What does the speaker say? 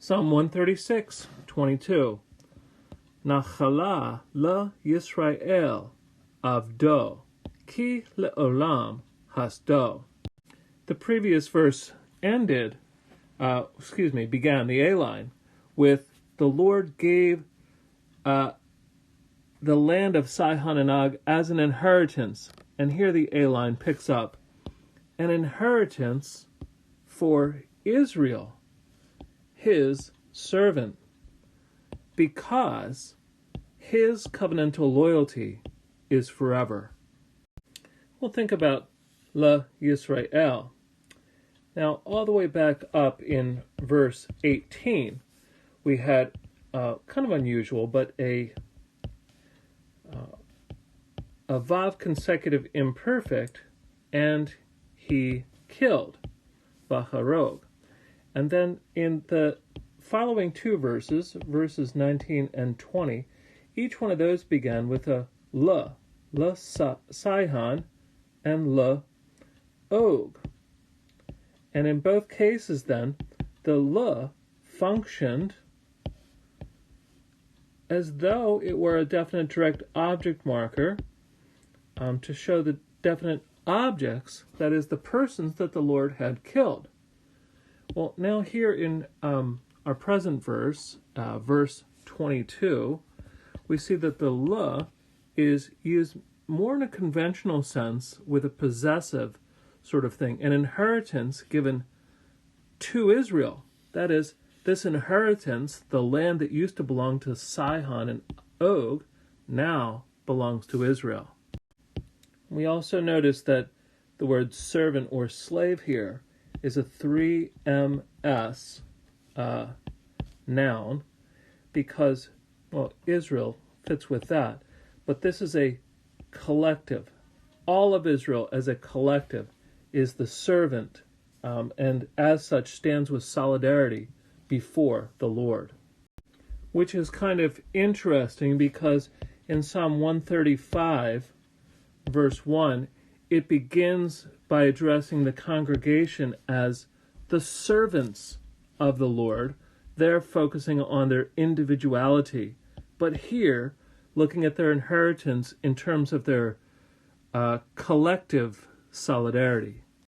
Psalm 136:22. Nachala la Yisrael avdo, ki le'olam hasdo. The previous verse began the A line with the Lord gave the land of Sihon and Og as an inheritance. And here the A line picks up an inheritance for Israel, his servant, because his covenantal loyalty is forever. We'll think about La Yisrael. Now, all the way back up in verse 18, we had kind of unusual, but a Vav consecutive imperfect, and he killed, Vaharog. And then in the following two verses, verses 19 and 20, each one of those began with a La Sihon, and La Og. And in both cases then, the La functioned as though it were a definite direct object marker to show the definite objects, that is, the persons that the Lord had killed. Well, now here in our present verse, verse 22, we see that the La is used more in a conventional sense with a possessive sort of thing, an inheritance given to Israel. That is, this inheritance, the land that used to belong to Sihon and Og, now belongs to Israel. We also notice that the word servant or slave here is a 3ms noun, because, well, Israel fits with that, but this is a collective. All of Israel as a collective is the servant, and as such stands with solidarity before the Lord. Which is kind of interesting because in Psalm 135, verse 1, it begins by addressing the congregation as the servants of the Lord, there focusing on their individuality. But here, looking at their inheritance in terms of their collective solidarity.